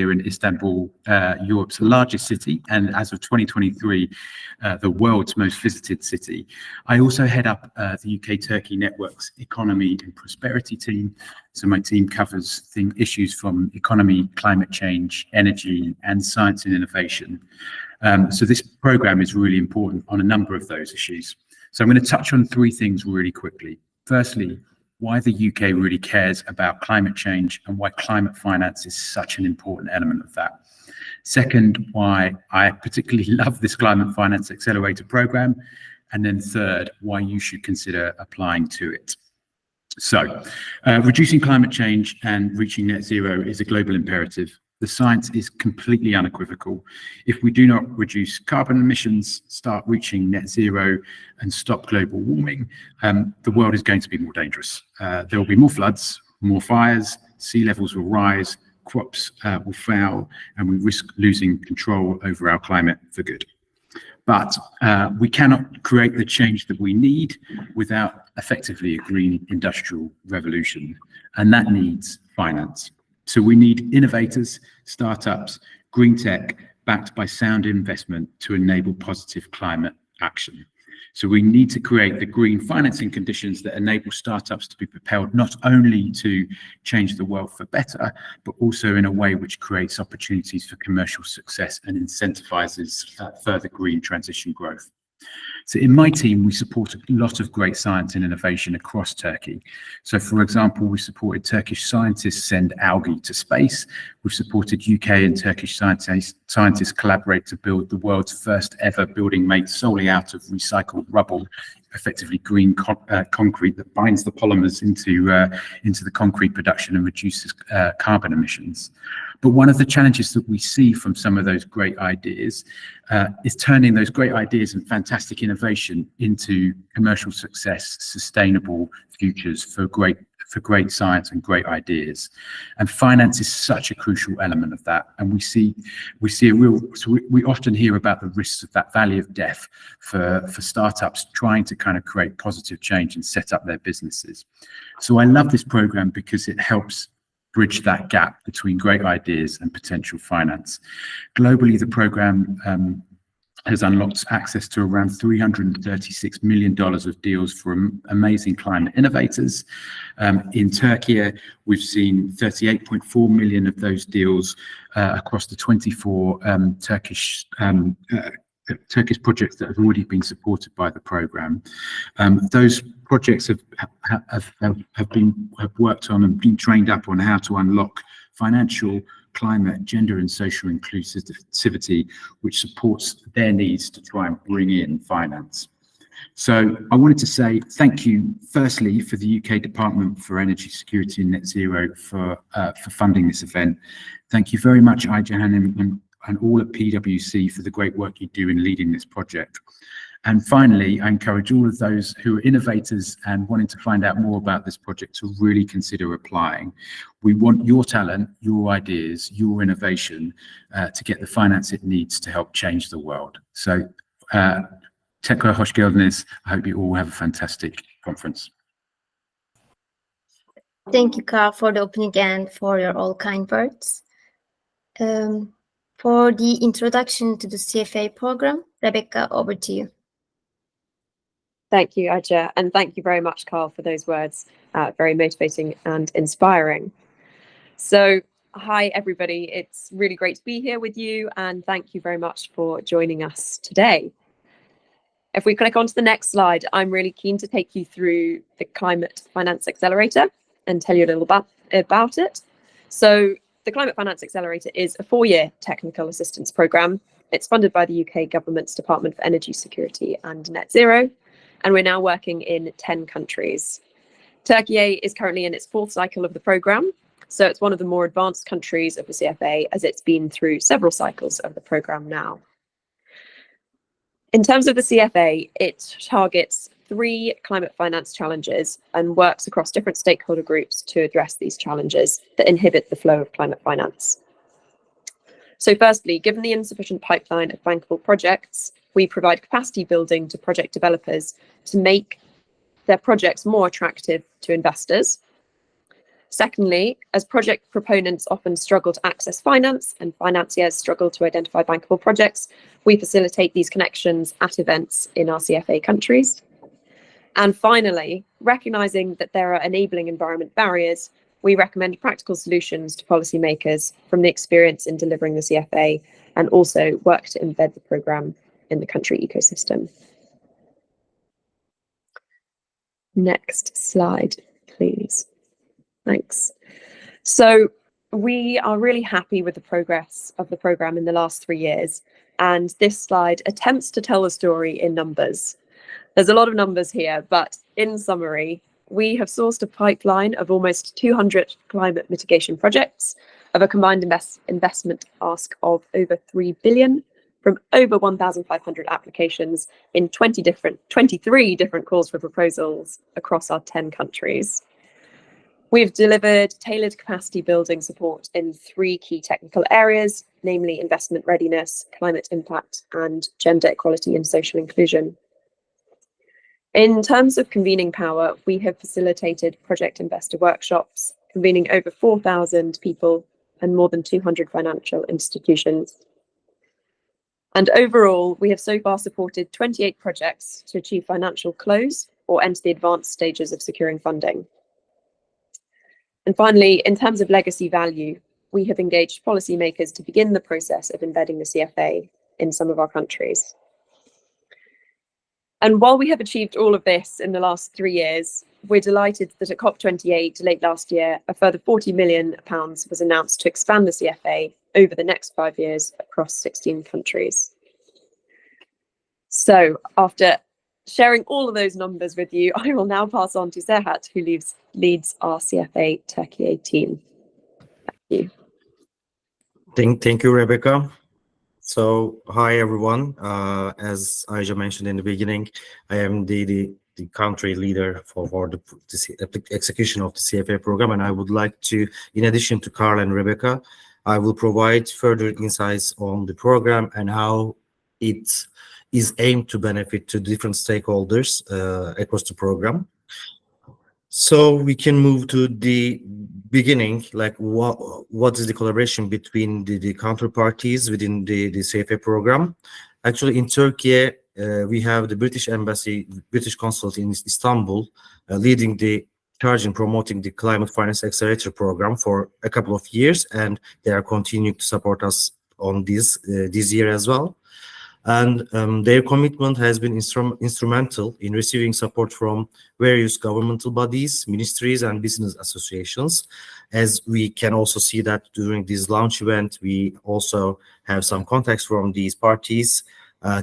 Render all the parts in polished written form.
here in Istanbul, Europe's largest city, and as of 2023, the world's most visited city. I also head up the UK-Turkey Network's Economy and Prosperity team. So my team covers issues from economy, climate change, energy, and science and innovation. So this program is really important on a number of those issues. So I'm going to touch on three things really quickly. Firstly, why the UK really cares about climate change and why climate finance is such an important element of that. Second, why I particularly love this Climate Finance Accelerator program. And then third, why you should consider applying to it. So, reducing climate change and reaching net zero is a global imperative. The science is completely unequivocal. If we do not reduce carbon emissions, start reaching net zero and stop global warming, the world is going to be more dangerous. There will be more floods, more fires, sea levels will rise, crops will fail, and we risk losing control over our climate for good. But we cannot create the change that we need without effectively a green industrial revolution, and that needs finance. So we need innovators, startups, green tech, backed by sound investment to enable positive climate action. So we need to create the green financing conditions that enable startups to be propelled not only to change the world for better, but also in a way which creates opportunities for commercial success and incentivizes further green transition growth. So in my team, we support a lot of great science and innovation across Turkey. So for example, we supported Turkish scientists send algae to space. We've supported UK and Turkish scientists collaborate to build the world's first ever building made solely out of recycled rubble, effectively green concrete that binds the polymers into the concrete production and reduces carbon emissions. But one of the challenges that we see from some of those great ideas is turning those great ideas and fantastic innovation into commercial success, sustainable futures for great science and great ideas. And finance is such a crucial element of that. And we often hear about the risks of that valley of death for startups trying to kind of create positive change and set up their businesses. So I love this program because it helps bridge that gap between great ideas and potential finance. Globally, the program has unlocked access to around $336 million of deals for amazing climate innovators. In Turkey, we've seen 38.4 million of those deals across the 24 Turkish projects that have already been supported by the program. Those projects have worked on and been trained up on how to unlock financial, climate, gender and social inclusivity, which supports their needs to try and bring in finance. So I wanted to say thank you, firstly, for the UK Department for Energy Security and Net Zero for funding this event. Thank you very much, Aycan and all at PwC for the great work you do in leading this project. And finally, I encourage all of those who are innovators and wanting to find out more about this project to really consider applying. We want your talent, your ideas, your innovation to get the finance it needs to help change the world. So, tekrar hoş geldiniz. I hope you all have a fantastic conference. Thank you, Carl, for the opening and for your all kind words. For the introduction to the CFA program, Rebecca, over to you. Thank you, Aycan, and thank you very much, Carl, for those words. Very motivating and inspiring. So, hi, everybody. It's really great to be here with you, and thank you very much for joining us today. If we click onto the next slide, I'm really keen to take you through the Climate Finance Accelerator and tell you a little about it. So, the Climate Finance Accelerator is a 4-year technical assistance programme. It's funded by the UK government's Department for Energy Security and Net Zero, and we're now working in 10 countries. Türkiye is currently in its 4th cycle of the programme, so it's one of the more advanced countries of the CFA as it's been through several cycles of the programme now. In terms of the CFA, it targets 3 climate finance challenges and works across different stakeholder groups to address these challenges that inhibit the flow of climate finance. So firstly, given the insufficient pipeline of bankable projects, we provide capacity building to project developers to make their projects more attractive to investors. Secondly, as project proponents often struggle to access finance and financiers struggle to identify bankable projects, we facilitate these connections at events in our CFA countries. And finally, recognizing that there are enabling environment barriers, we recommend practical solutions to policymakers from the experience in delivering the CFA, and also work to embed the programme in the country ecosystem. Next slide, please. Thanks. So we are really happy with the progress of the programme in the last 3 years, and this slide attempts to tell the story in numbers. There's a lot of numbers here, but in summary, we have sourced a pipeline of almost 200 climate mitigation projects of a combined investment ask of over 3 billion from over 1,500 applications in 23 different calls for proposals across our 10 countries. We've delivered tailored capacity building support in 3 key technical areas, namely investment readiness, climate impact, and gender equality and social inclusion. In terms of convening power, we have facilitated project investor workshops, convening over 4,000 people and more than 200 financial institutions. And overall, we have so far supported 28 projects to achieve financial close or enter the advanced stages of securing funding. And finally, in terms of legacy value, we have engaged policymakers to begin the process of embedding the CFA in some of our countries. And while we have achieved all of this in the last 3 years, we're delighted that at COP28 late last year, a further £40 million was announced to expand the CFA over the next 5 years across 16 countries. So after sharing all of those numbers with you, I will now pass on to Serhat, who leads our CFA Türkiye team. Thank you. Thank you, Rebecca. So, hi everyone. As Aja mentioned in the beginning, I am the country leader for the execution of the CFA program, and I would like to, in addition to Carl and Rebecca, I will provide further insights on the program and how it is aimed to benefit to different stakeholders across the program. So we can move to the beginning, like what is the collaboration between the counterparties within the CFA program. Actually, in Turkey, we have the British Embassy, British Consulate in Istanbul, leading the charge in promoting the Climate Finance Accelerator program for a couple of years, and they are continuing to support us on this year as well. And their commitment has been instrumental in receiving support from various governmental bodies, ministries, and business associations. As we can also see that during this launch event, we also have some contacts from these parties,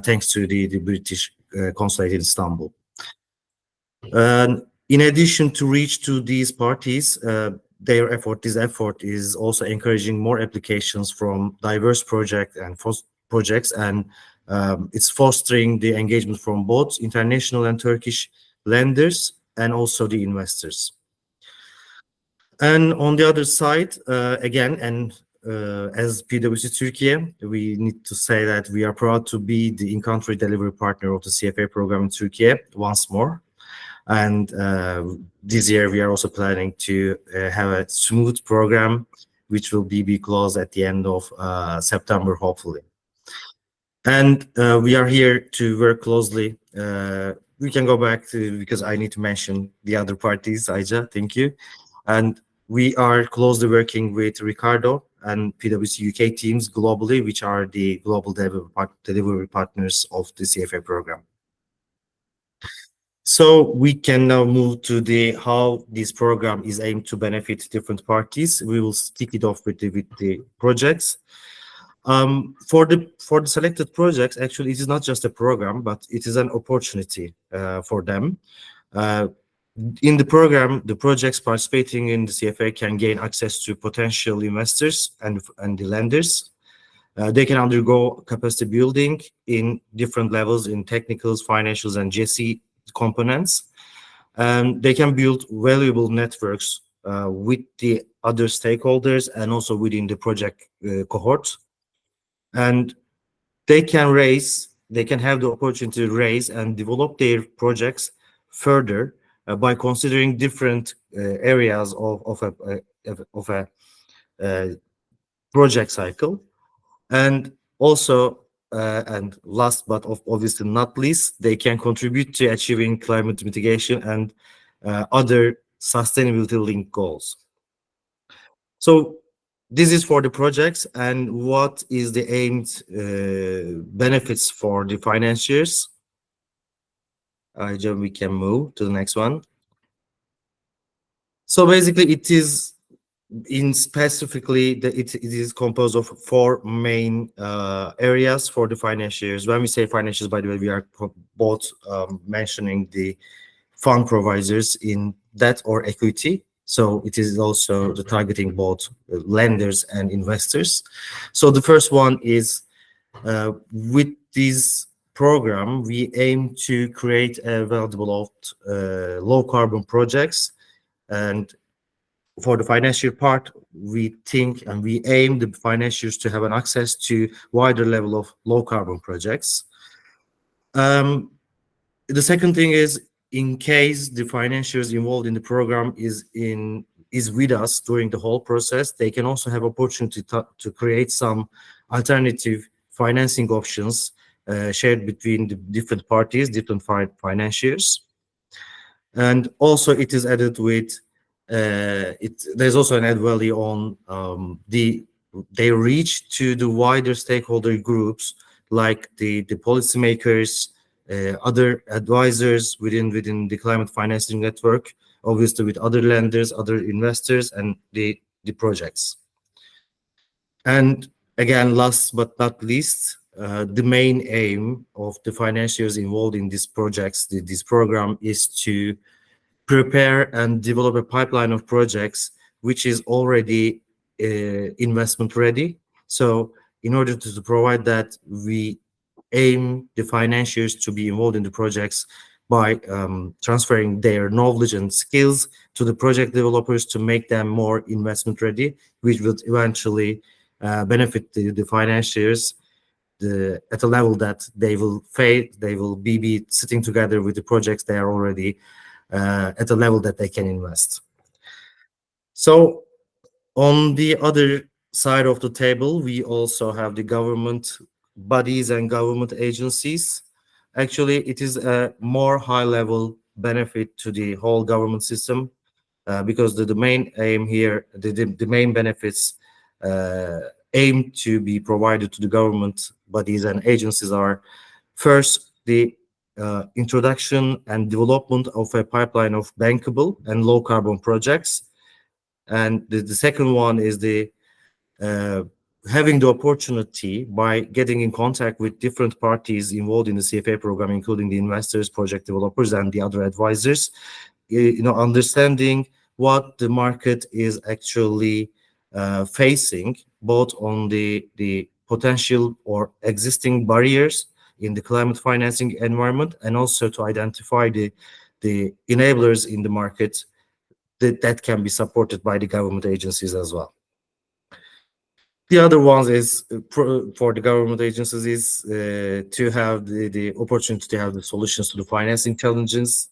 thanks to the British Consulate in Istanbul. In addition to reach to these parties, this effort is also encouraging more applications from diverse projects, and it's fostering the engagement from both international and Turkish lenders and also the investors. And on the other side, again, and as PwC Türkiye, we need to say that we are proud to be the in-country delivery partner of the CFA program in Turkey once more. And this year we are also planning to have a smooth program, which will be closed at the end of September, hopefully. And we are here to work closely. We can go back to, because I need to mention the other parties, Aja, thank you. And we are closely working with Ricardo and PwC UK teams globally, which are the global delivery partners of the CFA program. So we can now move to how this program is aimed to benefit different parties. We will kick it off with the projects. For the selected projects, actually, it is not just a program, but it is an opportunity for them. In the program, the projects participating in the CFA can gain access to potential investors and the lenders. They can undergo capacity building in different levels in technicals, financials, and GSE components. They can build valuable networks with the other stakeholders and also within the project cohort. And they can have the opportunity to raise and develop their projects further by considering different areas of a project cycle. And also, and last but obviously not least, they can contribute to achieving climate mitigation and other sustainability-linked goals. So this is for the projects, and what is the aimed benefits for the financiers? We can move to the next one. So basically, it is it is composed of four main areas for the financiers. When we say financiers, by the way, we are both mentioning the fund providers in debt or equity. So it is also the targeting both lenders and investors. So the first one is with this program, we aim to create a well-developed low carbon projects. And for the financial part, we think and we aim the financiers to have an access to wider level of low carbon projects. The second thing is, in case the financiers involved in the program is with us during the whole process, they can also have opportunity to create some alternative financing options shared between the different parties, different financiers. And also it is added with there's also an add value on they reach to the wider stakeholder groups like the policymakers, other advisors within the climate financing network, obviously with other lenders, other investors, and the projects. And again, last but not least, the main aim of the financiers involved in these projects, this program, is to prepare and develop a pipeline of projects which is already investment ready. So in order to provide that, we aim the financiers to be involved in the projects by transferring their knowledge and skills to the project developers to make them more investment ready, which will eventually benefit the financiers at a level that they will be sitting together with the projects they are already at a level that they can invest. So on the other side of the table, we also have the government bodies and government agencies. Actually, it is a more high-level benefit to the whole government system because the main aim here, the main benefits aim to be provided to the government bodies and agencies are, first, the introduction and development of a pipeline of bankable and low carbon projects. And the second one is the having the opportunity by getting in contact with different parties involved in the CFA program, including the investors, project developers, and the other advisors, understanding what the market is actually facing, both on the potential or existing barriers in the climate financing environment, and also to identify the enablers in the market that can be supported by the government agencies as well. The other ones is for the government agencies is to have the opportunity to have the solutions to the financing challenges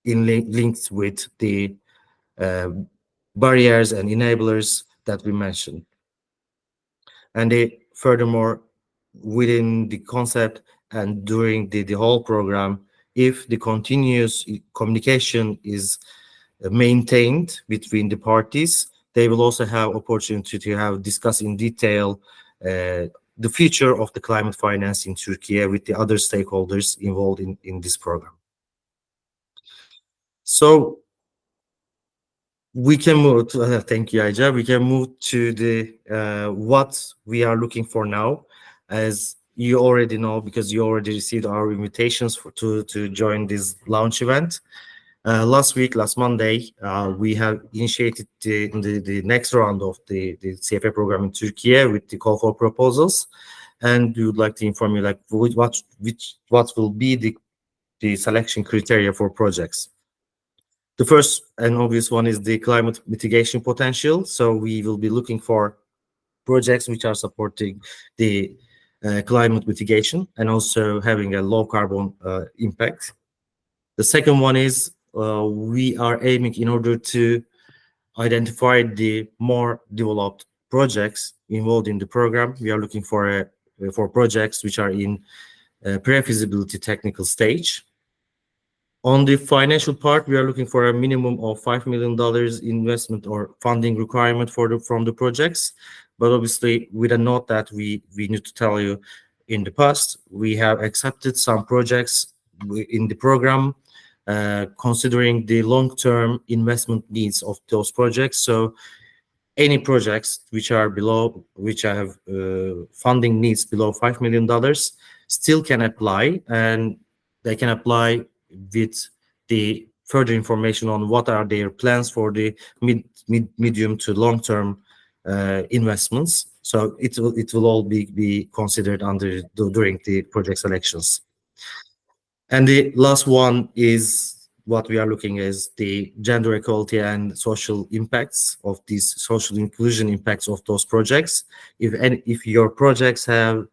linked with the barriers and enablers that we mentioned. And furthermore, within the concept and during the whole program, if the continuous communication is maintained between the parties, they will also have opportunity to discuss in detail the future of the climate finance in Turkey with the other stakeholders involved in this program. So we can move to, thank you, Aija. We can move to the what we are looking for now. As you already know, because you already received our invitations to join this launch event. Last Monday, we have initiated the next round of the CFA program in Turkey with the call for proposals, and we would like to inform you like what will be the selection criteria for projects. The first and obvious one is the climate mitigation potential. So we will be looking for projects which are supporting the climate mitigation and also having a low carbon impact. The second one is we are aiming in order to identify the more developed projects involved in the program. We are looking for projects which are in pre-feasibility technical stage. On the financial part, we are looking for a minimum of $5 million investment or funding requirement from the projects. But obviously, with a note that we need to tell you, in the past, we have accepted some projects in the program, considering the long-term investment needs of those projects. So any projects which have funding needs below $5 million still can apply, and they can apply with the further information on what are their plans for the medium to long-term investments. So it will all be considered during the project selections. And the last one is what we are looking at, the gender equality and social impacts of these social inclusion impacts of those projects. If your projects have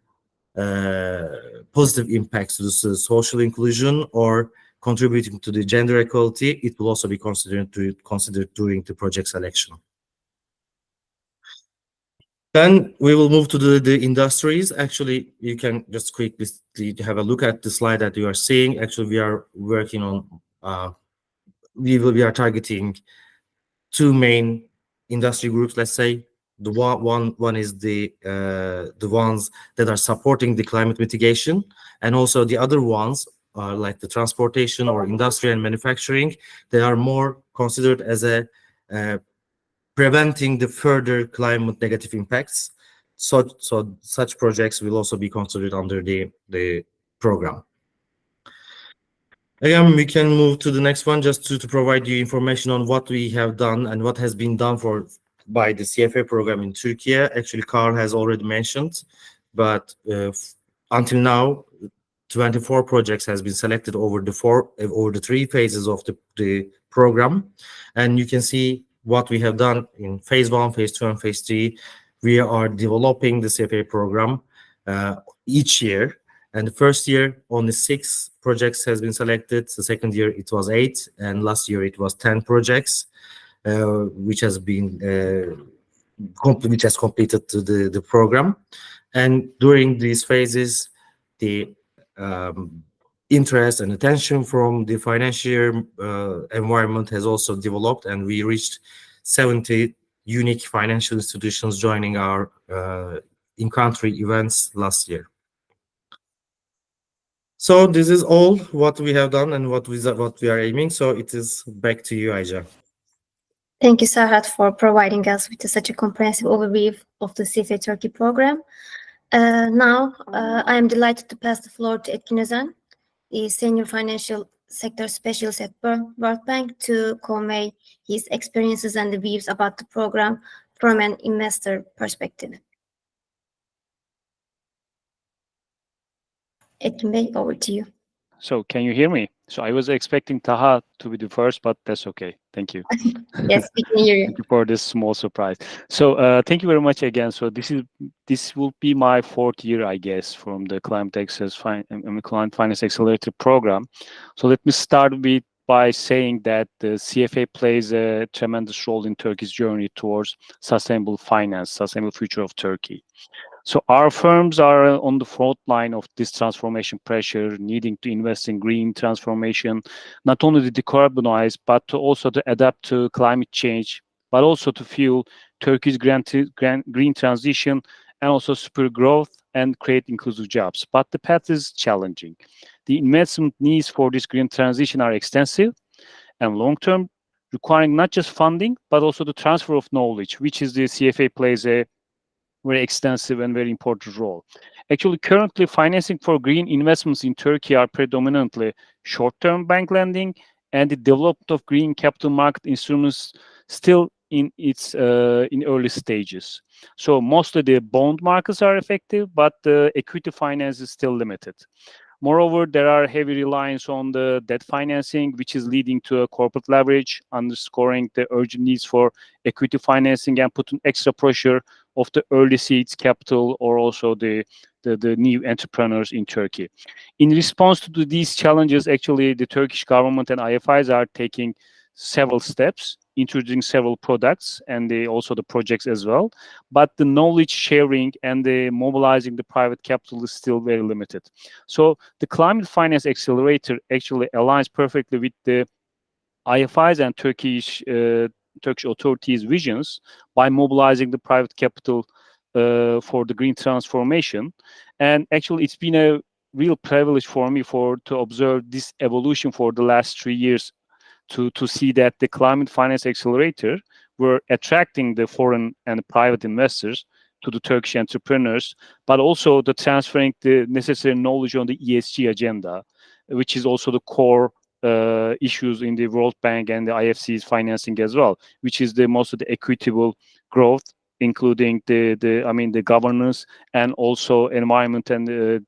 positive impacts to the social inclusion or contributing to the gender equality, it will also be considered during the project selection. Then we will move to the industries. Actually, you can just quickly have a look at the slide that you are seeing. Actually, we are working on, we are targeting two main industry groups, let's say. The one is the ones that are supporting the climate mitigation, and also the other ones are like the transportation or industry and manufacturing. They are more considered as a preventing the further climate negative impacts. So such projects will also be considered under the program. Again, we can move to the next one just to provide you information on what we have done and what has been done by the CFA program in Turkey. Actually, Carl has already mentioned, but until now, 24 projects has been selected over the 3 phases of the program, and you can see what we have done in phase 1, phase 2, and phase 3. We are developing the CFA program each year. And the first year, only 6 projects has been selected. The second year, it was 8, and last year it was 10 projects, which has completed the program. And during these phases, the interest and attention from the financial environment has also developed, and we reached 70 unique financial institutions joining our in-country events last year. So this is all what we have done and what we are aiming. So it is back to you, Aija. Thank you, Serhat, for providing us with such a comprehensive overview of the CFA Turkey program. Now, I am delighted to pass the floor to Etkin Özen, the Senior Financial Sector Specialist at World Bank, to convey his experiences and the views about the program from an investor perspective. Etkin Bey, over to you. So can you hear me? So I was expecting Taha to be the first, but that's okay. Thank you. Yes, we can hear you. Thank you for this small surprise. So thank you very much again. So this will be my 4th year, I guess, from the Climate Finance Accelerator program. So let me start by saying that the CFA plays a tremendous role in Turkey's journey towards sustainable finance, sustainable future of Turkey. So our firms are on the front line of this transformation pressure, needing to invest in green transformation, not only to decarbonize, but also to adapt to climate change, but also to fuel Turkey's green transition and also spur growth and create inclusive jobs. But the path is challenging. The investment needs for this green transition are extensive and long-term, requiring not just funding, but also the transfer of knowledge, which is the CFA plays a very extensive and very important role. Actually, currently, financing for green investments in Turkey are predominantly short-term bank lending, and the development of green capital market instruments still in early stages. So mostly the bond markets are effective, but the equity finance is still limited. Moreover, there are heavy reliance on the debt financing, which is leading to a corporate leverage, underscoring the urgent needs for equity financing and putting extra pressure of the early seeds capital or also the new entrepreneurs in Turkey. In response to these challenges, actually, the Turkish government and IFIs are taking several steps, introducing several products and also the projects as well. But the knowledge sharing and the mobilizing the private capital is still very limited. So the Climate Finance Accelerator actually aligns perfectly with the IFIs and Turkish authorities' visions by mobilizing the private capital for the green transformation. And actually, it's been a real privilege for me to observe this evolution for the last 3 years, to see that the Climate Finance Accelerator were attracting the foreign and private investors to the Turkish entrepreneurs, but also the transferring the necessary knowledge on the ESG agenda, which is also the core issues in the World Bank and the IFC's financing as well, which is the most of the equitable growth, including the governance and also environment and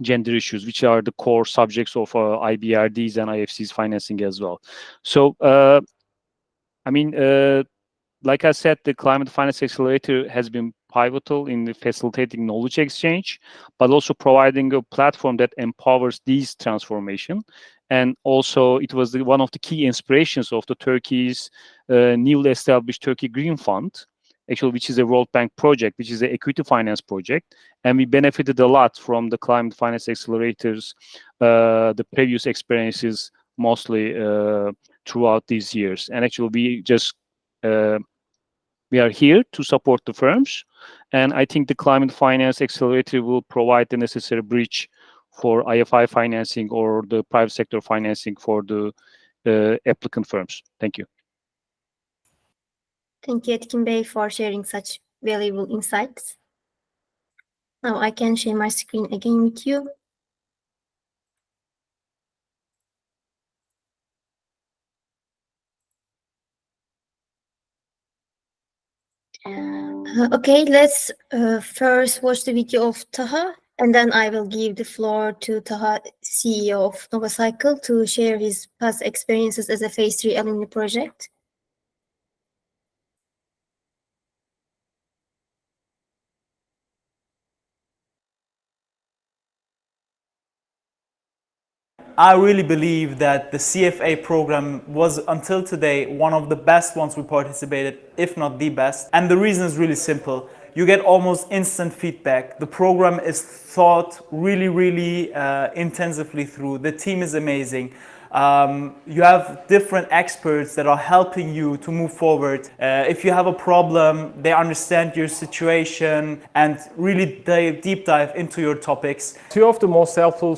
gender issues, which are the core subjects of IBRDs and IFC's financing as well. So, like I said, the Climate Finance Accelerator has been pivotal in facilitating knowledge exchange, but also providing a platform that empowers these transformation. And also, it was one of the key inspirations of the Turkey's newly established Turkey Green Fund, actually, which is a World Bank project, which is an equity finance project. And we benefited a lot from the Climate Finance Accelerators, the previous experiences, mostly throughout these years. And actually, we are here to support the firms. And I think the Climate Finance Accelerator will provide the necessary bridge for IFI financing or the private sector financing for the applicant firms. Thank you. Thank you, Etkin Bey, for sharing such valuable insights. Now I can share my screen again with you. Okay, let's first watch the video of Taha, and then I will give the floor to Taha, CEO of NovaCycle, to share his past experiences as a Phase 3 alumni project. I really believe that the CFA program was, until today, one of the best ones we participated, if not the best. And the reason is really simple. You get almost instant feedback. The program is thought really intensively through. The team is amazing. You have different experts that are helping you to move forward. If you have a problem, they understand your situation and really deep dive into your topics. Two of the most helpful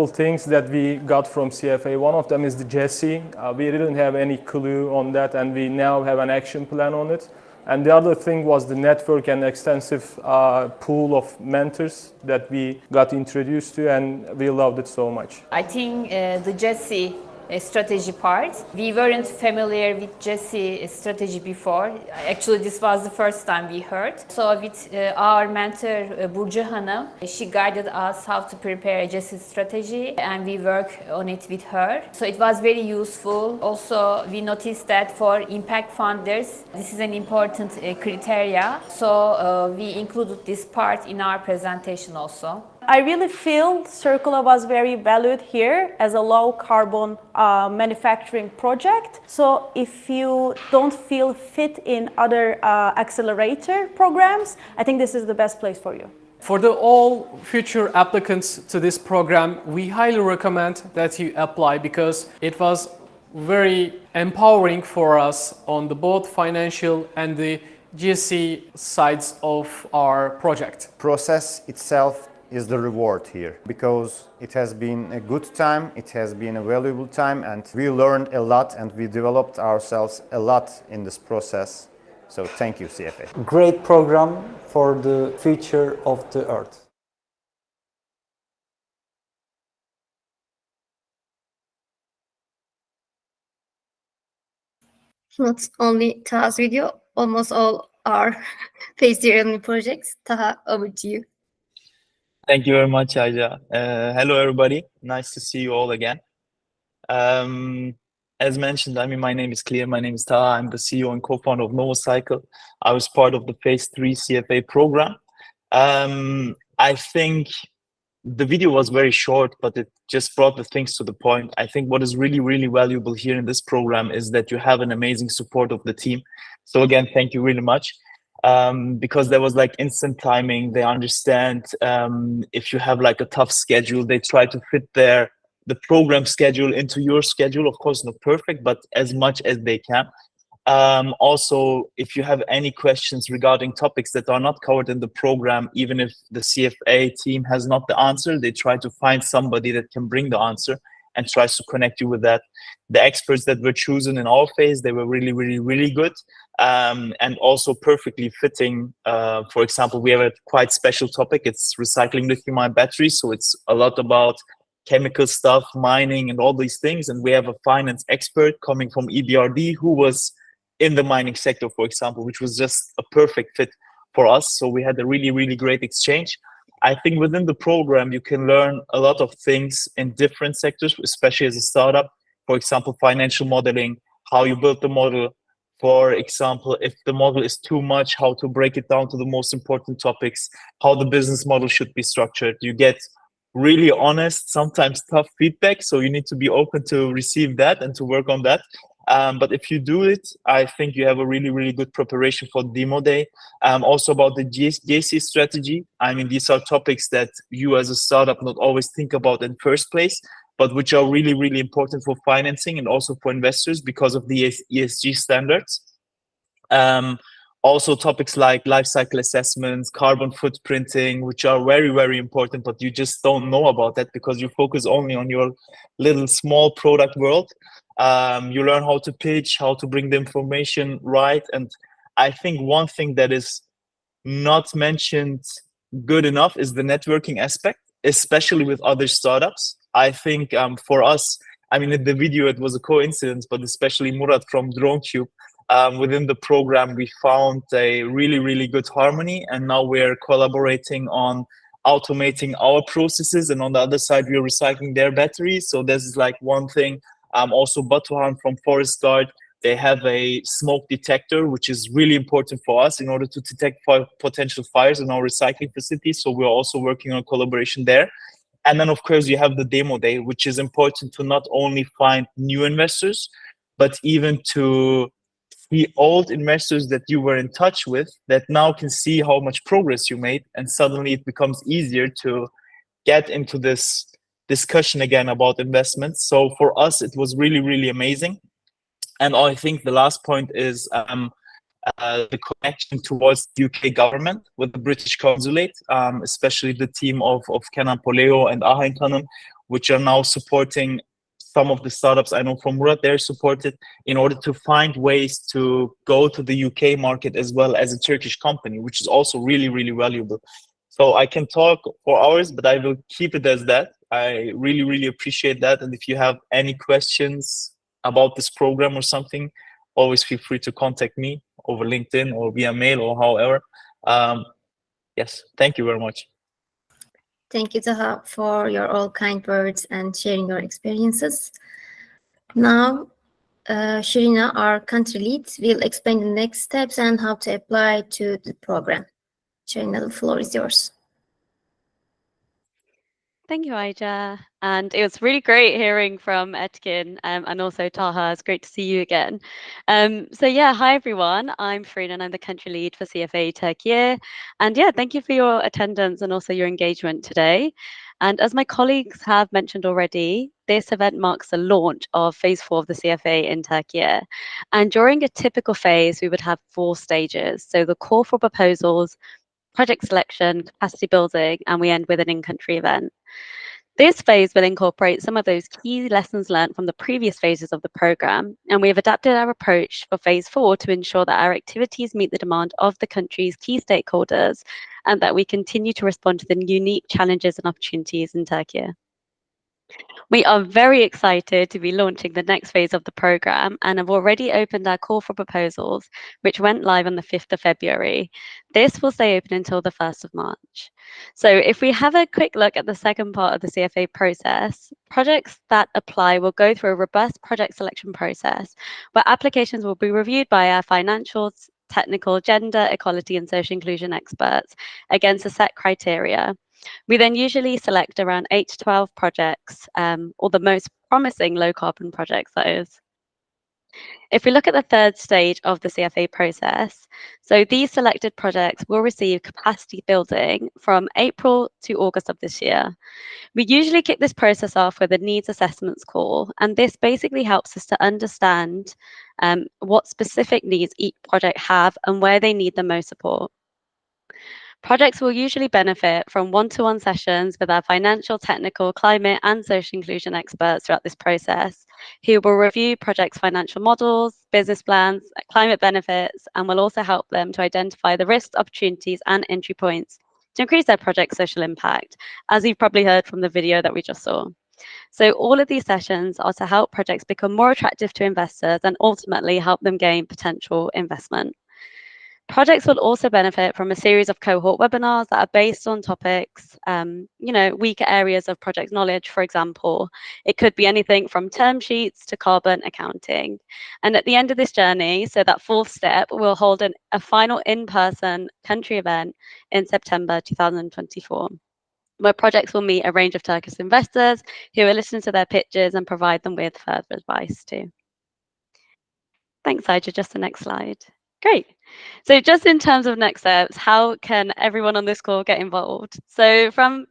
things that we got from CFA, one of them is the Jesse. We didn't have any clue on that, and we now have an action plan on it. And the other thing was the network and extensive pool of mentors that we got introduced to, and we loved it so much. I think the Jesse strategy part, we weren't familiar with Jesse strategy before. Actually, this was the first time we heard. So with our mentor Burcu Hanım, she guided us how to prepare a Jesse strategy, and we work on it with her. So it was very useful. Also, we noticed that for impact funders, this is an important criteria. So we included this part in our presentation also. I really feel Circular was very valued here as a low carbon manufacturing project. So if you don't feel fit in other accelerator programs, I think this is the best place for you. For all future applicants to this program, we highly recommend that you apply because it was very empowering for us on the both financial and the GSC sides of our project. Process itself is the reward here because it has been a good time, it has been a valuable time, and we learned a lot and we developed ourselves a lot in this process. So thank you, CFA. Great program for the future of the Earth. Not only Taha's video, almost all our Phase 3 alumni projects. Taha, over to you. Thank you very much, Aja. Hello, everybody. Nice to see you all again. as mentioned, I mean, my name is Clear. My name is Taha. I'm the CEO and co-founder of Novocycle. I was part of the Phase 3 CFA program. I think the video was very short, but it just brought the things to the point. I think what is really, really valuable here in this program is that you have an amazing support of the team. So again, thank you really much. Because there was like instant timing. They understand if you have like a tough schedule, they try to fit the program schedule into your schedule. Of course, not perfect, but as much as they can. Also, if you have any questions regarding topics that are not covered in the program, even if the CFA team has not the answer, they try to find somebody that can bring the answer and tries to connect you with that. The experts that were chosen in our phase, they were really, really, really good, and also perfectly fitting. For example, we have a quite special topic. It's recycling lithium-ion batteries. So it's a lot about chemical stuff, mining, and all these things. And we have a finance expert coming from EBRD who was in the mining sector, for example, which was just a perfect fit for us. So we had a really, really great exchange. I think within the program, you can learn a lot of things in different sectors, especially as a startup. For example, financial modeling, how you build the model. For example, if the model is too much, how to break it down to the most important topics, how the business model should be structured. You get really honest, sometimes tough feedback. So you need to be open to receive that and to work on that. But if you do it, I think you have a really, really good preparation for demo day. Also about the JC strategy. I mean, these are topics that you as a startup not always think about in first place, but which are really, really important for financing and also for investors because of the ESG standards. Also topics like life cycle assessments, carbon footprinting, which are very, very important, but you just don't know about that because you focus only on your little small product world. You learn how to pitch, how to bring the information right. And I think one thing that is not mentioned good enough is the networking aspect, especially with other startups. I think for us, I mean, in the video, it was a coincidence, but especially Murat from DroneCube, within the program, we found a really, really good harmony. And now we're collaborating on automating our processes. And on the other side, we're recycling their batteries. So this is like one thing. Also, Batuhan from Forest Guard, they have a smoke detector, which is really important for us in order to detect potential fires in our recycling facilities. So we're also working on collaboration there. And then, of course, you have the demo day, which is important to not only find new investors, but even to see old investors that you were in touch with that now can see how much progress you made. And suddenly it becomes easier to get into this discussion again about investments. So for us, it was really, really amazing. And I think the last point is the connection towards the UK government with the British consulate, especially the team of Kenan Poleo and Ahain Hanım, which are now supporting some of the startups. I know from Murat, they're supported in order to find ways to go to the UK market as well as a Turkish company, which is also really, really valuable. So I can talk for hours, but I will keep it as that. I really, really appreciate that. And if you have any questions about this program or something, always feel free to contact me over LinkedIn or via mail or however. Yes, thank you very much. Thank you, Taha, for your all kind words and sharing your experiences. Now, Shirina, our country lead, will explain the next steps and how to apply to the program. Shirina, the floor is yours. Thank you, Aija. And it was really great hearing from Etkin and also Taha. It's great to see you again. So yeah, hi everyone. I'm Farina and I'm the country lead for CFA Türkiye. And yeah, thank you for your attendance and also your engagement today. And as my colleagues have mentioned already, this event marks the launch of phase 4 of the CFA in Türkiye. And during a typical phase, we would have 4 stages. So the call for proposals, project selection, capacity building, and we end with an in-country event. This phase will incorporate some of those key lessons learned from the previous phases of the program, and we have adapted our approach for phase 4 to ensure that our activities meet the demand of the country's key stakeholders and that we continue to respond to the unique challenges and opportunities in Türkiye. We are very excited to be launching the next phase of the programme and have already opened our call for proposals, which went live on the 5th of February. This will stay open until the 1st of March. So if we have a quick look at the second part of the CFA process, projects that apply will go through a robust project selection process where applications will be reviewed by our financials, technical, gender, equality and social inclusion experts against a set criteria. We then usually select around 8 to 12 projects, or the most promising low carbon projects, that is. If we look at the third stage of the CFA process, so these selected projects will receive capacity building from April to August of this year. We usually kick this process off with a needs assessments call, and this basically helps us to understand what specific needs each project have and where they need the most support. Projects will usually benefit from one-to-one sessions with our financial, technical, climate and social inclusion experts throughout this process, who will review projects' financial models, business plans, climate benefits, and will also help them to identify the risks, opportunities and entry points to increase their project's social impact, as you've probably heard from the video that we just saw. So all of these sessions are to help projects become more attractive to investors and ultimately help them gain potential investment. Projects will also benefit from a series of cohort webinars that are based on topics, weaker areas of project knowledge, for example. It could be anything from term sheets to carbon accounting. And at the end of this journey, so that fourth step, we'll hold a final in-person country event in September 2024. Where projects will meet a range of Turkish investors who will listen to their pitches and provide them with further advice too. Thanks, Aija. Just the next slide. Great. So just in terms of next steps, how can everyone on this call get involved? So for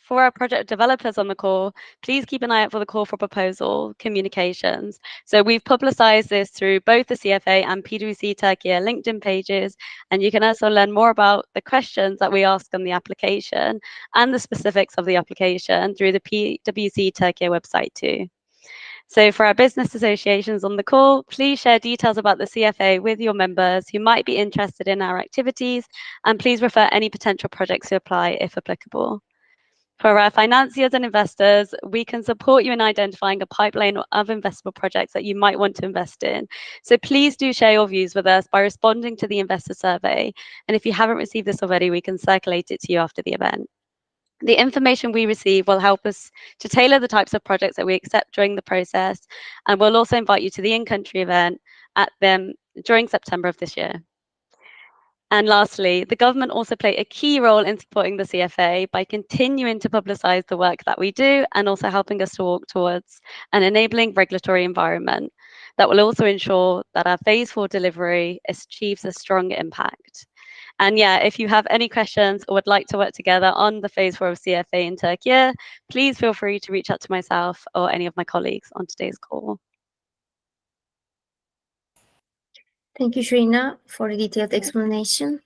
our project developers on the call, please keep an eye out for the call for proposal communications. So we've publicized this through both the CFA and PwC Türkiye LinkedIn pages, and you can also learn more about the questions that we ask on the application and the specifics of the application through the PwC Türkiye website too. So for our business associations on the call, please share details about the CFA with your members who might be interested in our activities, and please refer any potential projects to apply if applicable. For our financiers and investors, we can support you in identifying a pipeline of investable projects that you might want to invest in. So please do share your views with us by responding to the investor survey. And if you haven't received this already, we can circulate it to you after the event. The information we receive will help us to tailor the types of projects that we accept during the process, and we'll also invite you to the in-country event during September of this year. And lastly, the government also play a key role in supporting the CFA by continuing to publicise the work that we do and also helping us to walk towards an enabling regulatory environment that will also ensure that our phase 4 delivery achieves a strong impact. And yeah, if you have any questions or would like to work together on the phase 4 of CFA in Türkiye, please feel free to reach out to myself or any of my colleagues on today's call. Thank you, Shrina, for the detailed explanation.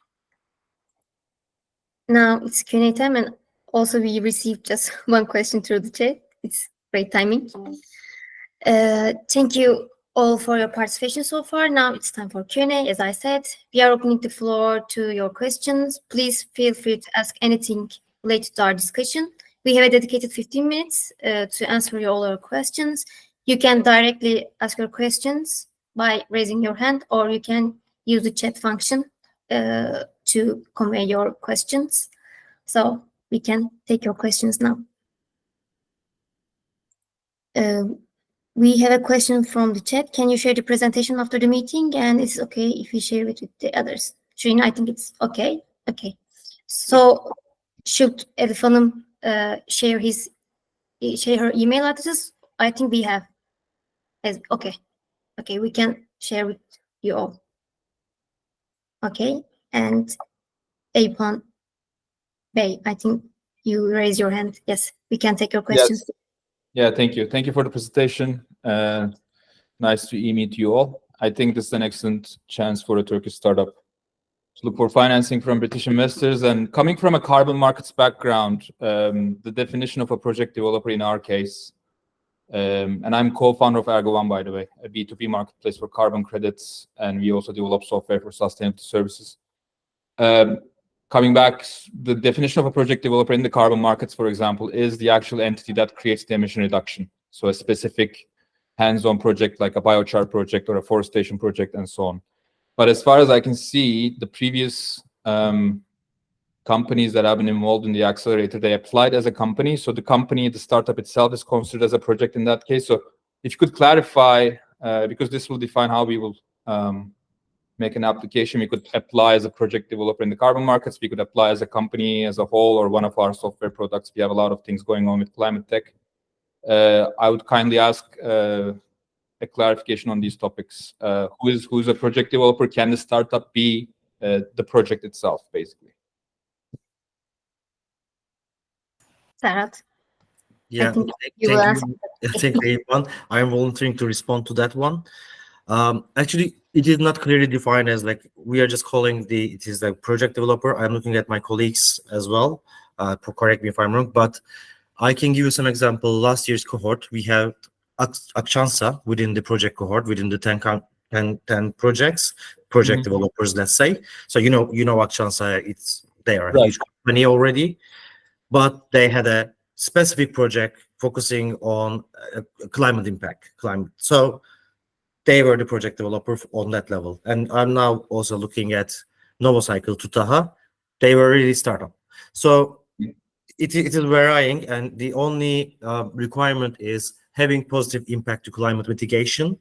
Now it's Q&A time, and also we received just one question through the chat. It's great timing. Thank you all for your participation so far. Now it's time for Q&A. As I said, we are opening the floor to your questions. Please feel free to ask anything related to our discussion. We have a dedicated 15 minutes to answer all your questions. You can directly ask your questions by raising your hand, or you can use the chat function to convey your questions. So we can take your questions now. We have a question from the chat. Can you share the presentation after the meeting? And it's okay if you share it with the others. Shrina, I think it's okay. Okay. So should Elif Hanım share her email address? I think we have. Okay. Okay, we can share with you all. Okay. And Eyüphan Bey, I think you raise your hand. Yes, we can take your questions. Yes. Yeah, thank you. Thank you for the presentation. Nice to meet you all. I think this is an excellent chance for a Turkish startup to look for financing from British investors. And coming from a carbon markets background, the definition of a project developer in our case, and I'm co-founder of Ergo One, by the way, a B2B marketplace for carbon credits, and we also develop software for sustainability services. coming back, the definition of a project developer in the carbon markets, for example, is the actual entity that creates the emission reduction. So a specific hands-on project like a biochar project or a forestation project and so on. But as far as I can see, the previous companies that have been involved in the accelerator, they applied as a company. So the company, the startup itself is considered as a project in that case. So if you could clarify, because this will define how we will make an application. We could apply as a project developer in the carbon markets. We could apply as a company as a whole or one of our software products. We have a lot of things going on with climate tech. I would kindly ask a clarification on these topics. Who's a project developer? Can the startup be the project itself, basically? Serhat, Yeah, I think you will answer. thank you, Ivan. I am volunteering to respond to that one. Actually, it is not clearly defined as like we are just calling it is like project developer. I'm looking at my colleagues as well. Correct me if I'm wrong, but I can give you some example. Last year's cohort, we have Akçansa within the project cohort, within the 10 projects, project developers, let's say. So you know Akçansa, they are a huge company already, but they had a specific project focusing on climate impact, So they were the project developer on that level. And I'm now also looking at Novocycle to Taha. They were really startup. So it is varying, and the only requirement is having positive impact to climate mitigation,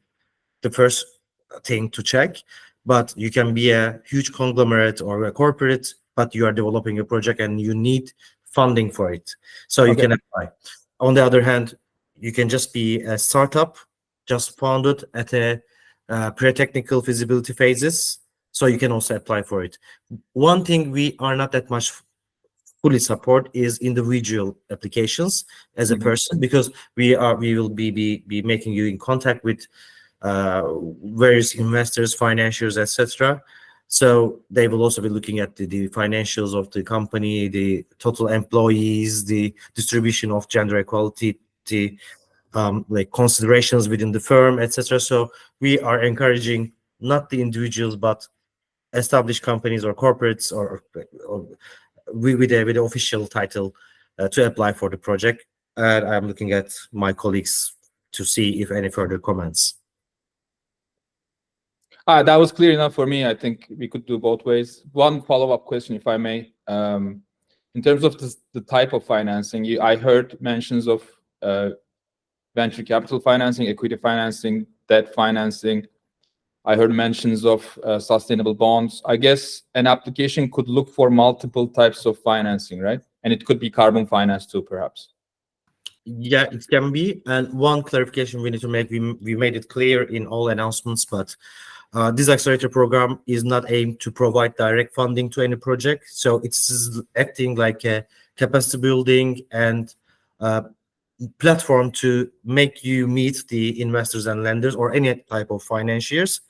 the first thing to check. But you can be a huge conglomerate or a corporate, but you are developing a project and you need funding for it. So you can apply. On the other hand, you can just be a startup, just founded at a pre-technical feasibility phases. So you can also apply for it. One thing we are not that much fully support is individual applications as a person, because we will be making you in contact with various investors, financiers, etc. So they will also be looking at the financials of the company, the total employees, the distribution of gender equality, the like considerations within the firm, etc. So we are encouraging not the individuals, but established companies or corporates or with the official title to apply for the project. And I'm looking at my colleagues to see if any further comments. That was clear enough for me. I think we could do both ways. One follow-up question, if I may. In terms of the type of financing, I heard mentions of venture capital financing, equity financing, debt financing. I heard mentions of sustainable bonds. I guess an application could look for multiple types of financing, right? And it could be carbon finance too, perhaps. Yeah, it can be. And one clarification we need to make, we made it clear in all announcements, but this accelerator program is not aimed to provide direct funding to any project. So it's acting like a capacity building and platform to make you meet the investors and lenders or any type of financiers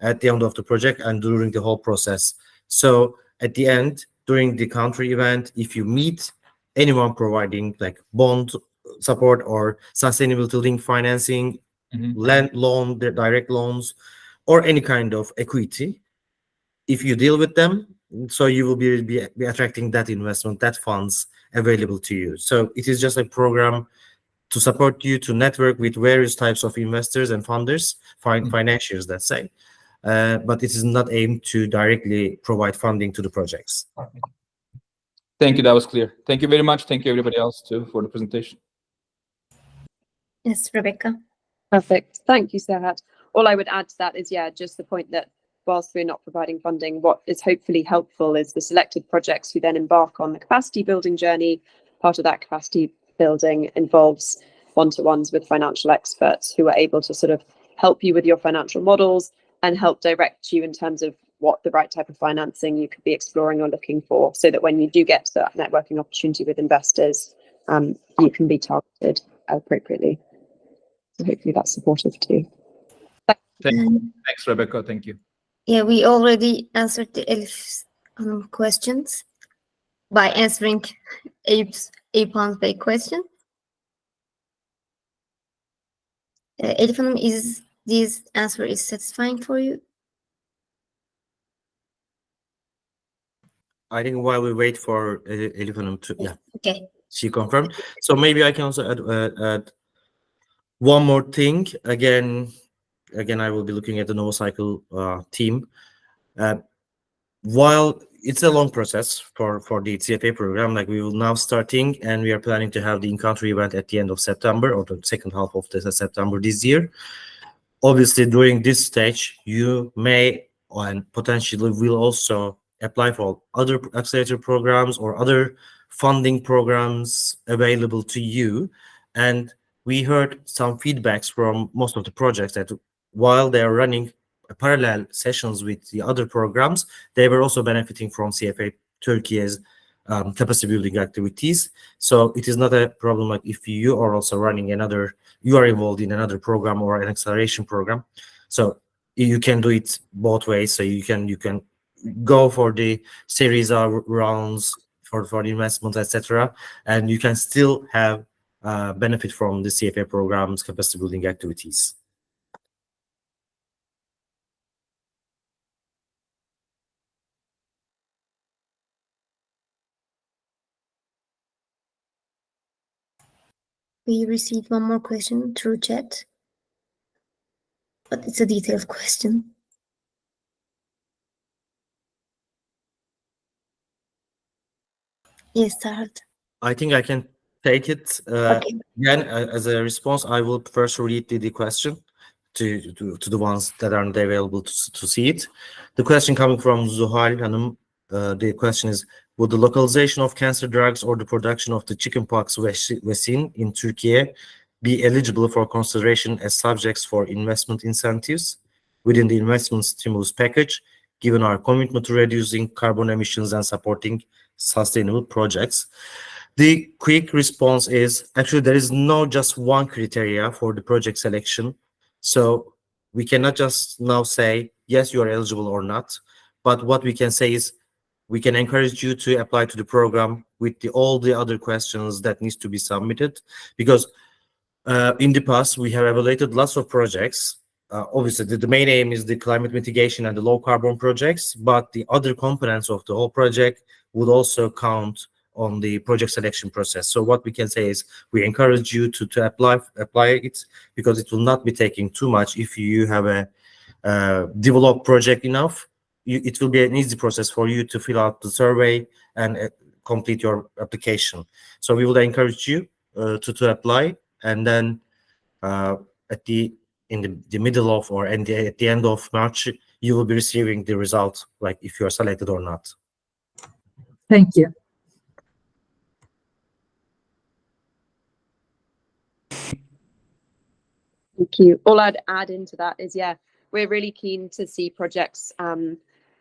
at the end of the project and during the whole process. So at the end, during the country event, if you meet anyone providing like bond support or sustainability linked financing, loan, direct loans, or any kind of equity, if you deal with them, so you will be attracting that investment, that funds available to you. So it is just a program to support you to network with various types of investors and funders, financiers, let's say. But it is not aimed to directly provide funding to the projects. Thank you. That was clear. Thank you very much. Thank you, everybody else, too, for the presentation. Yes, Rebecca. Perfect. Thank you, Serhat. All I would add to that is, just the point that whilst we're not providing funding, what is hopefully helpful is the selected projects who then embark on the capacity building journey. Part of that capacity building involves one-to-ones with financial experts who are able to sort of help you with your financial models and help direct you in terms of what the right type of financing you could be exploring or looking for, so that when you do get to that networking opportunity with investors, you can be targeted appropriately. So hopefully that's supportive too. Thanks, Rebecca. Thank you. Yeah, we already answered the Elif's questions by answering Eyüp's big question. Elif Hanım, is this answer is satisfying for you? I think while we wait for Elif Hanım to, yeah, Okay. she confirmed. So maybe I can also add one more thing. Again, I will be looking at the NovoCycle team. While it's a long process for the CFA program, like we will now starting, and we are planning to have the in-country event at the end of September or the second half of September this year. Obviously, during this stage, you may and potentially will also apply for other accelerator programs or other funding programs available to you. And we heard some feedbacks from most of the projects that while they are running parallel sessions with the other programs, they were also benefiting from CFA Türkiye's capacity building activities. So it is not a problem like if you are also running you are involved in another program or an acceleration program. So you can do it both ways. So you can go for the series rounds for the investments, etc., and you can still have benefit from the CFA program's capacity building activities. We received one more question through chat, but it's a detailed question. Yes, Serhat. I think I can take it. Okay. Again, as a response, I will first read the question to the ones that aren't available to see it. The question coming from Zuhal Hanım, the question is, would the localization of cancer drugs or the production of the chickenpox vaccine in Turkey be eligible for consideration as subjects for investment incentives within the investment stimulus package, given our commitment to reducing carbon emissions and supporting sustainable projects? The quick response is actually there is no just one criteria for the project selection. So we cannot just now say, yes, you are eligible or not. But what we can say is we can encourage you to apply to the program with all the other questions that needs to be submitted. Because in the past, we have evaluated lots of projects. Obviously, the main aim is the climate mitigation and the low carbon projects, but the other components of the whole project would also count on the project selection process. So what we can say is we encourage you to apply it, because it will not be taking too much if you have a developed project enough. It will be an easy process for you to fill out the survey and complete your application. So we would encourage you to apply, and then in the middle of or at the end of March, you will be receiving the result, like if you are selected or not. Thank you. Thank you. All I'd add into that is, yeah, we're really keen to see projects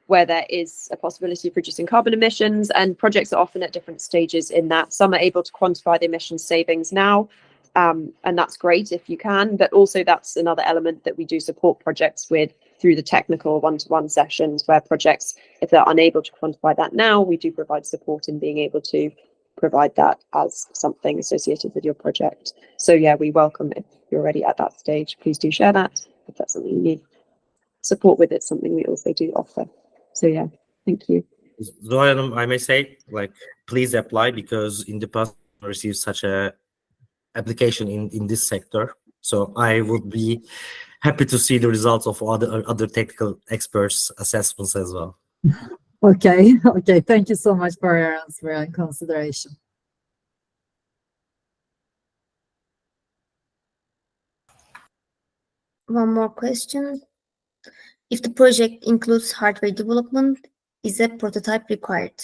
where there is a possibility of reducing carbon emissions, and projects are often at different stages in that. Some are able to quantify the emissions savings now, and that's great if you can, but also that's another element that we do support projects with through the technical one-to-one sessions, where projects, if they're unable to quantify that now, we do provide support in being able to provide that as something associated with your project. So yeah, we welcome if you're already at that stage, please do share that. If that's something you need support with, it's something we also do offer. So yeah, thank you. Zoya, I may say, like, please apply, because in the past I received such a application in this sector. So I would be happy to see the results of other technical experts' assessments as well. Okay, okay. Thank you so much for your answer and consideration. One more question. If the project includes hardware development, is a prototype required?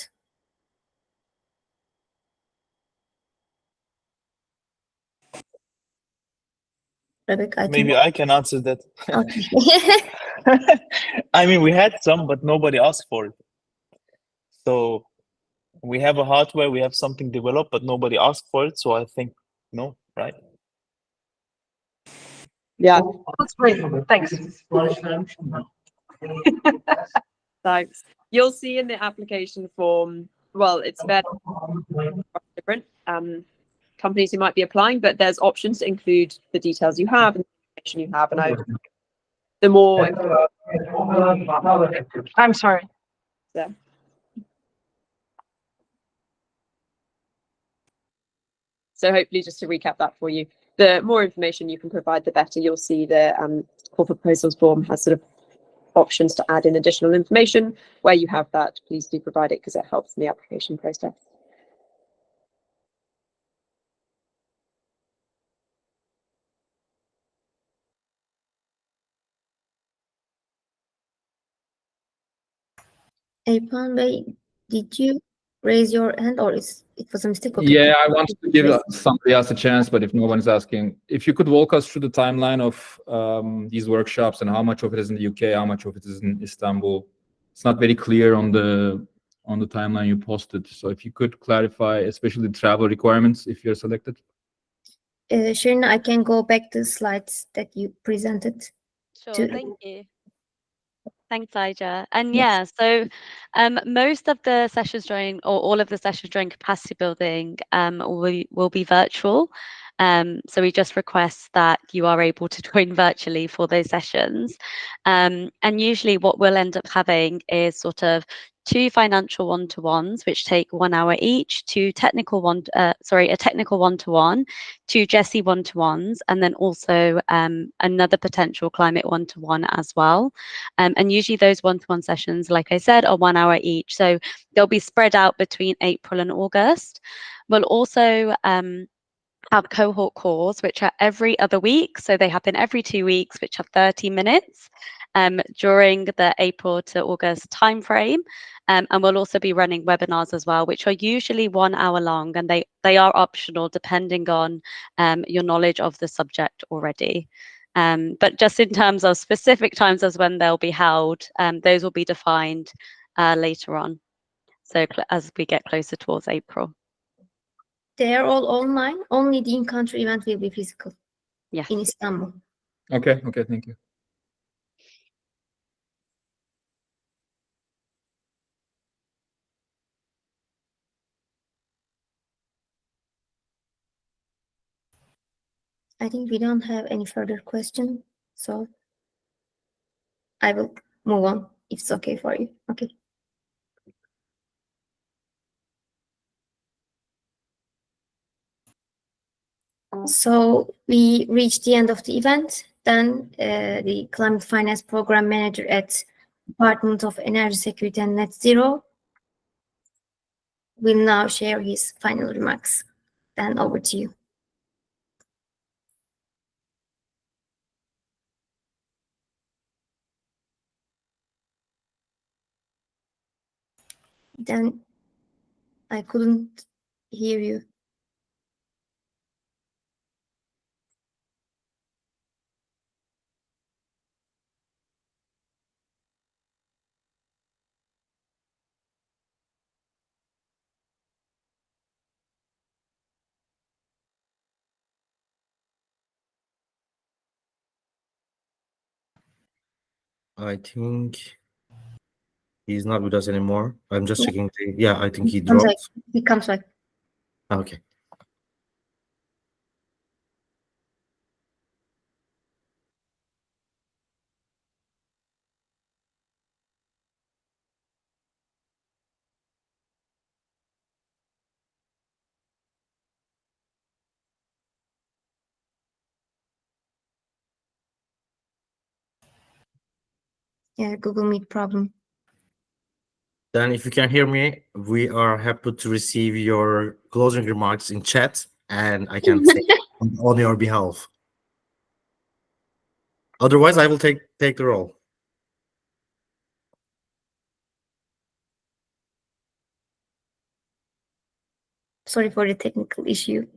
Rebecca, Maybe I can answer that. Okay. I mean, we had some, but nobody asked for it. So we have a hardware, we have something developed, but nobody asked for it. So I think no, right? Yeah, that's great. Thanks. Thanks. You'll see in the application form, well, it's very different companies who might be applying, but there's options to include the details you have and the information you have. And the more... I'm sorry. Yeah. So hopefully, just to recap that for you, the more information you can provide, the better. You'll see the call for proposals form has sort of options to add in additional information. Where you have that, please do provide it because it helps in the application process. Eyüphan Bey, did you raise your hand or it was a mistake? Okay. Yeah, I wanted to give somebody else a chance, but if no one's asking, if you could walk us through the timeline of these workshops and how much of it is in the UK, how much of it is in Istanbul. It's not very clear on the timeline you posted. So if you could clarify, especially the travel requirements, if you're selected. Shirin, I can go back to the slides that you presented. Sure, thank you. Thanks, Aija. And yeah, so most of the sessions during, or all of the sessions during capacity building will be virtual. So we just request that you are able to join virtually for those sessions. And usually what we'll end up having is sort of 2 financial one-to-ones, which take 1 hour each, a technical one-to-one, 2 GESI one-to-ones, and then also another potential climate one-to-one as well. And usually those one-to-one sessions, like I said, are 1 hour each. So they'll be spread out between April and August. We'll also have cohort calls, which are every other week. So they happen every 2 weeks, which are 30 minutes during the April to August timeframe. And we'll also be running webinars as well, which are usually 1 hour long, and they are optional depending on your knowledge of the subject already. But just in terms of specific times as when they'll be held, those will be defined later on. So as we get closer towards April. They are all online. Only the in-country event will be physical. Yes. In Istanbul. Okay, thank you. I think we don't have any further question, so I will move on if it's okay for you. Okay. So we reached the end of the event. Then the Climate Finance Program Manager at Department of Energy Security and Net Zero will now share his final remarks. Then over to you. Then I couldn't hear you. I think he's not with us anymore. I'm just checking. Yeah, I think he dropped. He comes back. Okay. Yeah, Google Meet problem. Then if you can hear me, we are happy to receive your closing remarks in chat, and I can say on your behalf. Otherwise, I will take the role. Sorry for the technical issue.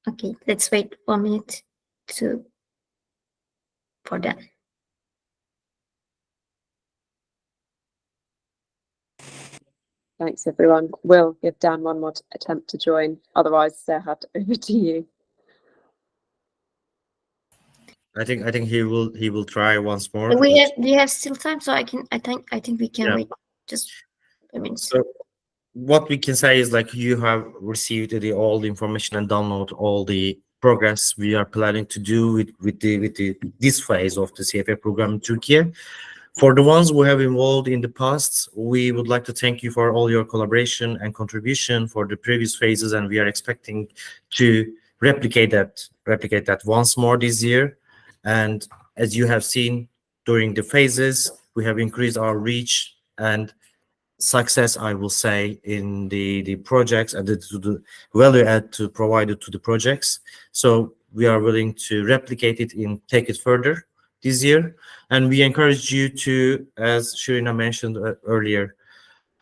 Okay, let's wait 1 minute for that. Thanks, everyone. We'll give Dan one more attempt to join. Otherwise, Serhat, over to you. I think he will try once more. We have still time, so I think we can wait just a minute. So what we can say is like you have received all the information and download all the progress we are planning to do with this phase of the CFA program in Turkey. For the ones who have involved in the past, we would like to thank you for all your collaboration and contribution for the previous phases, and we are expecting to replicate that once more this year. And as you have seen during the phases, we have increased our reach and success, I will say, in the projects and the value add to provided to the projects. So we are willing to replicate it and take it further this year. And we encourage you to, as Shirina mentioned earlier,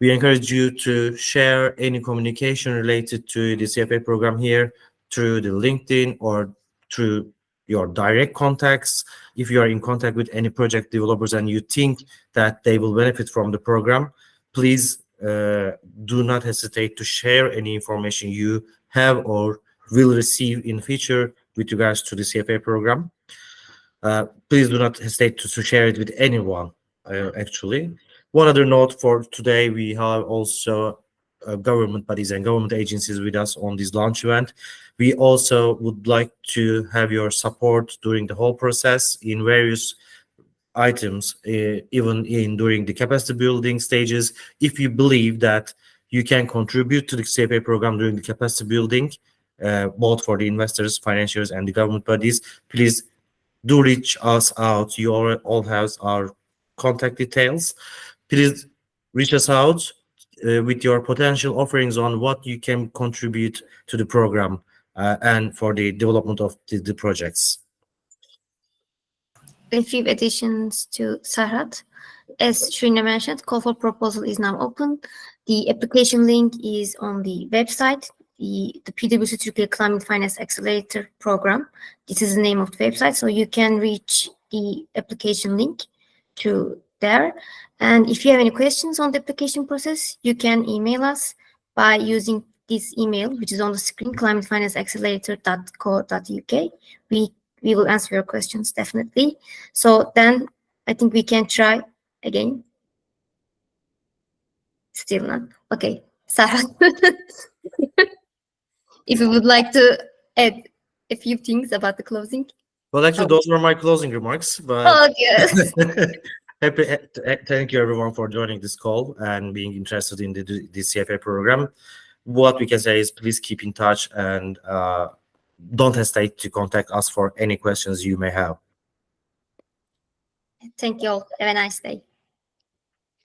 we encourage you to share any communication related to the CFA program here through the LinkedIn or through your direct contacts. If you are in contact with any project developers and you think that they will benefit from the program, please do not hesitate to share any information you have or will receive in future with regards to the CFA program. Please do not hesitate to share it with anyone, actually. One other note for today, we have also government bodies and government agencies with us on this launch event. We also would like to have your support during the whole process in various items, even during the capacity building stages. If you believe that you can contribute to the CFA program during the capacity building, both for the investors, financiers, and the government bodies, please do reach us out. You all have our contact details. Please reach us out with your potential offerings on what you can contribute to the program and for the development of the projects. A few additions to Serhat. As Shirina mentioned, call for proposal is now open. The application link is on the website, the PwC Türkiye Climate Finance Accelerator Program. This is the name of the website, so you can reach the application link through there. And if you have any questions on the application process, you can email us by using this email, which is on the screen, climatefinanceaccelerator.co.uk. We will answer your questions, definitely. So then I think we can try again. Still not. Okay, Sarah. If you would like to add a few things about the closing. Well, actually, those were my closing remarks. But Oh, yes. Thank you, everyone, for joining this call and being interested in the CFA program. What we can say is please keep in touch and don't hesitate to contact us for any questions you may have. Thank you all. Have a nice day.